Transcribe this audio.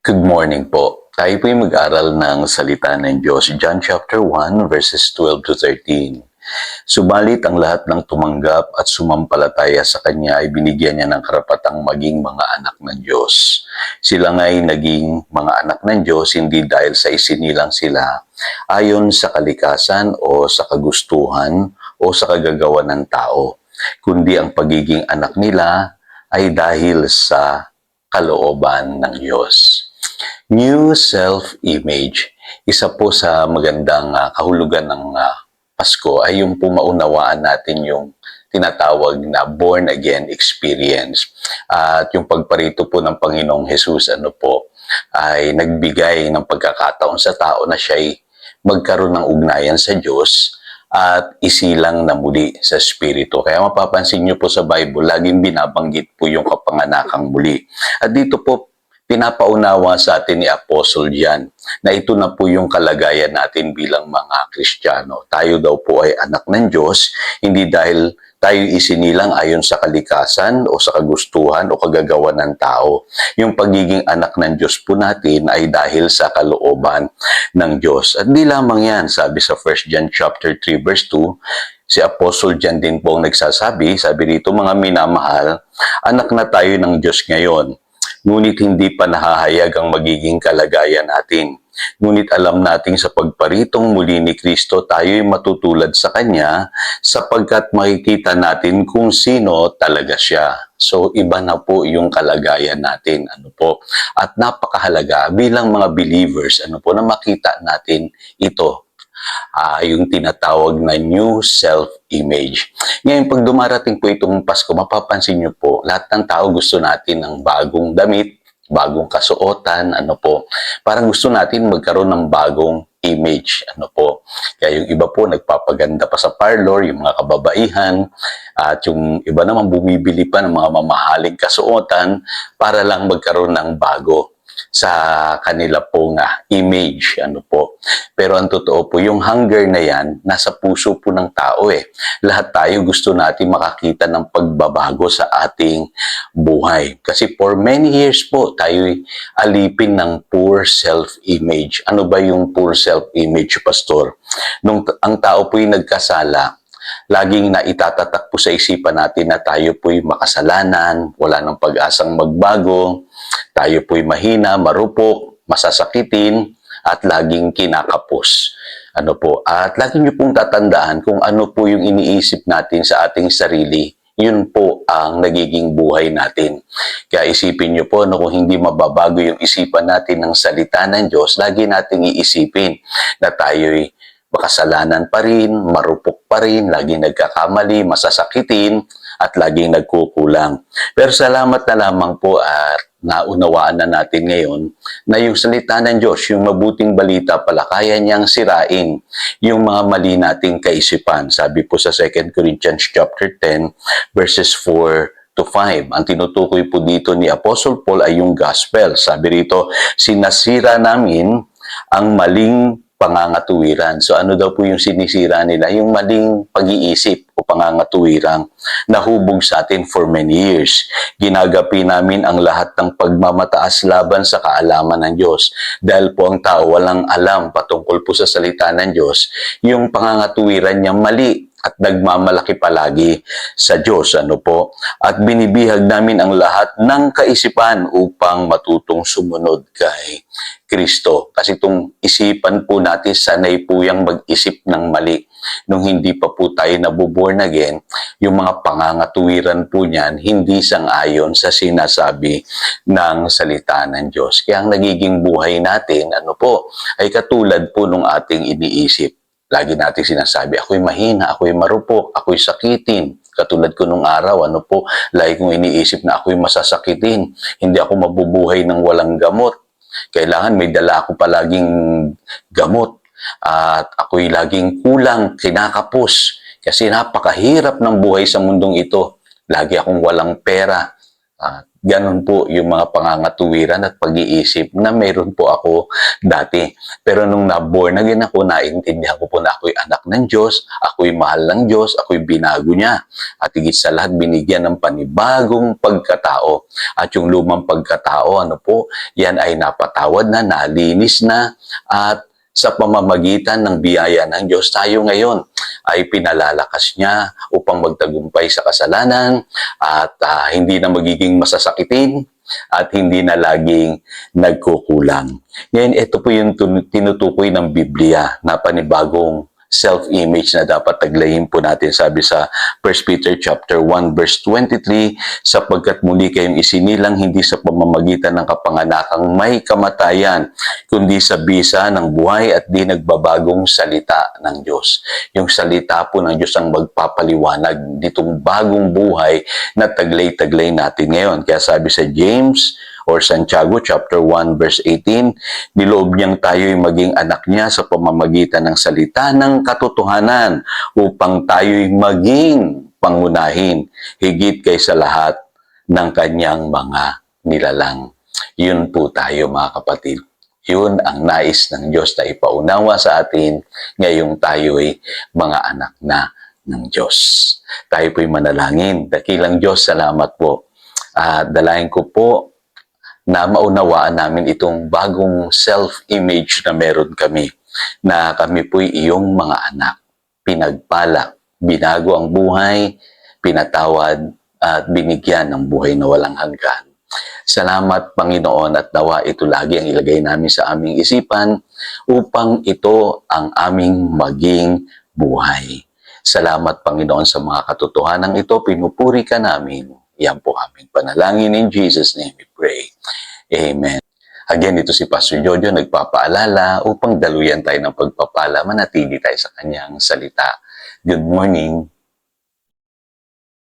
Good morning po. Tayo po yung mag-aral ng salita ng Diyos. John chapter 1 verses 12 to 13. Subalit ang lahat ng tumanggap at sumampalataya sa Kanya ay binigyan niya ng karapatang maging mga anak ng Diyos. Sila nga'y naging mga anak ng Diyos hindi dahil sa isinilang sila ayon sa kalikasan o sa kagustuhan o sa kagagawa ng tao, kundi ang pagiging anak nila ay dahil sa kalooban ng Diyos. New self-image. Isa po sa magandang kahulugan ng Pasko ay yung pumaunawaan natin yung tinatawag na born again experience. At yung pagparito po ng Panginoong Hesus ay nagbigay ng pagkakataon sa tao na siya'y magkaroon ng ugnayan sa Diyos at isilang na muli sa Espiritu. Kaya mapapansin niyo po sa Bible, laging binabanggit po yung kapanganakang muli. At dito po, pinapaunawa sa atin ni Apostle John na ito na po yung kalagayan natin bilang mga Kristiyano. Tayo daw po ay anak ng Diyos, hindi dahil tayo isinilang ayon sa kalikasan o sa kagustuhan o kagagawa ng tao. Yung pagiging anak ng Diyos po natin ay dahil sa kalooban ng Diyos. At di lamang yan, sabi sa 1 John chapter 3 verse 2, si Apostle John din po ang nagsasabi, sabi dito, mga minamahal, anak na tayo ng Diyos ngayon, ngunit hindi pa nahahayag ang magiging kalagayan natin. Ngunit alam nating sa pagparitong muli ni Kristo, tayo'y matutulad sa Kanya sapagkat makikita natin kung sino talaga siya. So, iba na po yung kalagayan natin. At napakahalaga bilang mga believers, na makita natin ito. Yung tinatawag na new self-image. Ngayon, pag dumarating po itong Pasko, mapapansin nyo po, lahat ng tao gusto natin ng bagong damit, bagong kasuotan, parang gusto natin magkaroon ng bagong image, Kaya yung iba po nagpapaganda pa sa parlor, yung mga kababaihan, at yung iba naman bumibili pa ng mga mamahaling kasuotan para lang magkaroon ng bago sa kanila pong image, Pero ang totoo po, yung hunger na yan, nasa puso po ng tao Lahat tayo gusto natin makakita ng pagbabago sa ating buhay. Kasi for many years po, tayo'y alipin ng poor self-image. Ano ba yung poor self-image, Pastor? Nung ang tao po'y nagkasala, laging na itatatak po sa isipan natin na tayo po'y makasalanan, wala ng pag-asang magbago, tayo po'y mahina, marupok, masasakitin, at laging kinakapos. At lagi niyo pong tatandaan kung ano po yung iniisip natin sa ating sarili, yun po ang nagiging buhay natin. Kaya isipin niyo po, kung hindi mababago yung isipan natin ng salita ng Diyos, lagi nating iisipin na tayo'y makasalanan pa rin, marupok pa rin, laging nagkakamali, masasakitin, at laging nagkukulang. Pero salamat na lamang po at naunawaan na natin ngayon na yung salita ng Diyos, yung mabuting balita pala, kaya niyang sirain yung mga mali nating kaisipan. Sabi po sa 2 Corinthians chapter 10, verses 4 to 5. Ang tinutukoy po dito ni Apostle Paul ay yung gospel. Sabi rito, sinasira namin ang maling pangangatuwiran. So ano daw po yung sinisira nila? Yung maling pag-iisip o pangangatuwirang nahubog sa atin for many years. Ginagapi namin ang lahat ng pagmamataas laban sa kaalaman ng Diyos. Dahil po ang tao walang alam patungkol po sa salita ng Diyos, yung pangangatuwiran niya mali at nagmamalaki palagi sa Diyos, At binibihag namin ang lahat ng kaisipan upang matutong sumunod kay Kristo. Kasi itong isipan po natin, sanay po yung mag-isip ng mali. Nung hindi pa po tayo nabuborn again, yung mga pangangatuwiran po niyan, hindi sang-ayon sa sinasabi ng salita ng Diyos. Kaya ang nagiging buhay natin, ay katulad po nung ating iniisip. Lagi natin sinasabi, ako'y mahina, ako'y marupok, ako'y sakitin. Katulad ko nung araw, lagi kong iniisip na ako'y masasakitin. Hindi ako mabubuhay ng walang gamot. Kailangan may dala ako palaging gamot. At ako'y laging kulang, kinakapos. Kasi napakahirap ng buhay sa mundong ito. Lagi akong walang pera. Ganon po yung mga pangangatuwiran at pag-iisip na meron po ako dati. Pero nung na-born again ako, naintindihan ko po na ako'y anak ng Diyos, ako'y mahal ng Diyos, ako'y binago niya. At higit sa lahat, binigyan ng panibagong pagkatao. At yung lumang pagkatao, ano po, yan ay napatawad na, nalinis na, at sa pamamagitan ng biyaya ng Diyos, tayo ngayon ay pinalalakas niya upang magtagumpay sa kasalanan at hindi na magiging masasakitin at hindi na laging nagkukulang. Ngayon, ito po yung tinutukoy ng Biblia na panibagong self-image na dapat taglayin po natin. Sabi sa 1 Peter chapter 1 verse 23, sapagkat muli kayong isinilang hindi sa pamamagitan ng kapanganakang may kamatayan, kundi sa bisa ng buhay at di nagbabagong salita ng Diyos. Yung salita po ng Diyos ang magpapaliwanag nitong bagong buhay na taglay-taglay natin ngayon. Kaya sabi sa James or Santiago chapter 1 verse 18, niloob niyang tayo'y maging anak niya sa pamamagitan ng salita ng katotohanan upang tayo'y maging pangunahin higit kaysa lahat ng kanyang mga nilalang. Yun po tayo mga kapatid. Yun ang nais ng Diyos na ipaunawa sa atin ngayong tayo'y mga anak na ng Diyos. Tayo po'y manalangin. Dakilang Diyos, salamat po. Dalayan ko po na maunawaan namin itong bagong self-image na meron kami, na kami po'y iyong mga anak, pinagpala, binago ang buhay, pinatawad, at binigyan ng buhay na walang hanggan. Salamat, Panginoon, at nawa ito lagi ang ilagay namin sa aming isipan upang ito ang aming maging buhay. Salamat, Panginoon, sa mga katotohanan ito, pinupuri ka namin. Yan po aming panalangin. In Jesus' name we pray. Amen. Again, ito si Pastor Jojo nagpapaalala upang daluyan tayo ng pagpapala, manatili tayo sa kanyang salita. Good morning.